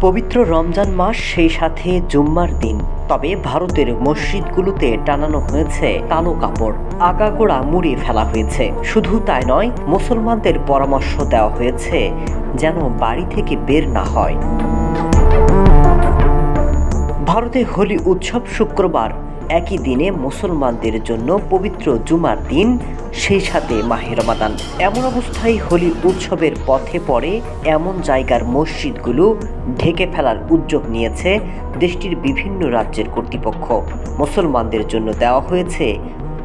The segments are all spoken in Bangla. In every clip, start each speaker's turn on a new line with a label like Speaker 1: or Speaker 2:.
Speaker 1: পবিত্র রমজান মাস, সেই সাথে জুম্মার দিন। তবে ভারতের মসজিদগুলোতে টানানো হয়েছে কালো কাপড়, আগাগোড়া মুড়িয়ে ফেলা হয়েছে। শুধু তাই নয়, মুসলমানদের পরামর্শ দেওয়া হয়েছে যেন বাড়ি থেকে বের না হয়। ভারতে হোলি উৎসব শুক্রবার, একই দিনে মুসলমানদের জন্য পবিত্র জুমার দিন, সেই সাথে মাহে রমাদান। এমন অবস্থায় হোলি উৎসবের পথে পড়ে এমন জায়গার মসজিদগুলো ঢেকে ফেলার উদ্যোগ নিয়েছে দেশটির বিভিন্ন রাজ্যের কর্তৃপক্ষ। মুসলমানদের জন্য দেওয়া হয়েছে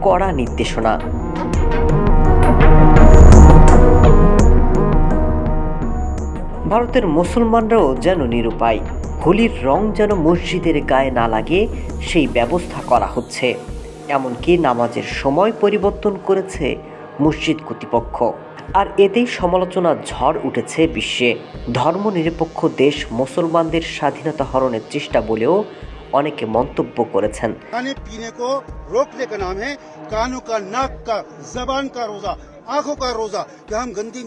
Speaker 1: কড়া নির্দেশনা। ভারতের মুসলমানরাও যেন নিরুপায়। হোলির রং যেন মসজিদের গায়ে না লাগে, সেই ব্যবস্থা করা হচ্ছে। এমনকি নামাজের সময় পরিবর্তন করেছে মসজিদ কর্তৃপক্ষ। আর এতেই সমালোচনার ঝড় উঠেছে বিশ্বে। ধর্মনিরপেক্ষ দেশ মুসলমানদের স্বাধীনতা হরণের চেষ্টা বলেও অনেকে মন্তব্য করেছেন।
Speaker 2: खाने पीने को रोकने का नाम है कानों का, नाक का, जबान का रोजा, आंखों का रोजा, कि हम गंदगी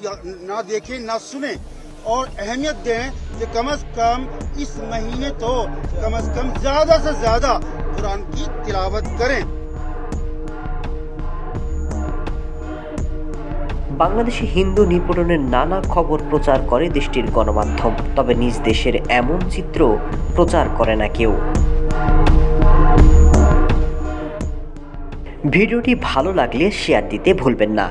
Speaker 2: ना देखें ना सुने और अहमियत दें कि कम से कम इस महीने तो कम से कम ज्यादा से ज्यादा कुरान की तिलावत करें।
Speaker 1: বাংলাদেশে হিন্দু নিপীড়নের নানা খবর প্রচার করে দেশটির গণমাধ্যম, তবে নিজ দেশের এমন চিত্র প্রচার করে না কেউ। ভিডিওটি ভালো লাগলে শেয়ার দিতে ভুলবেন না।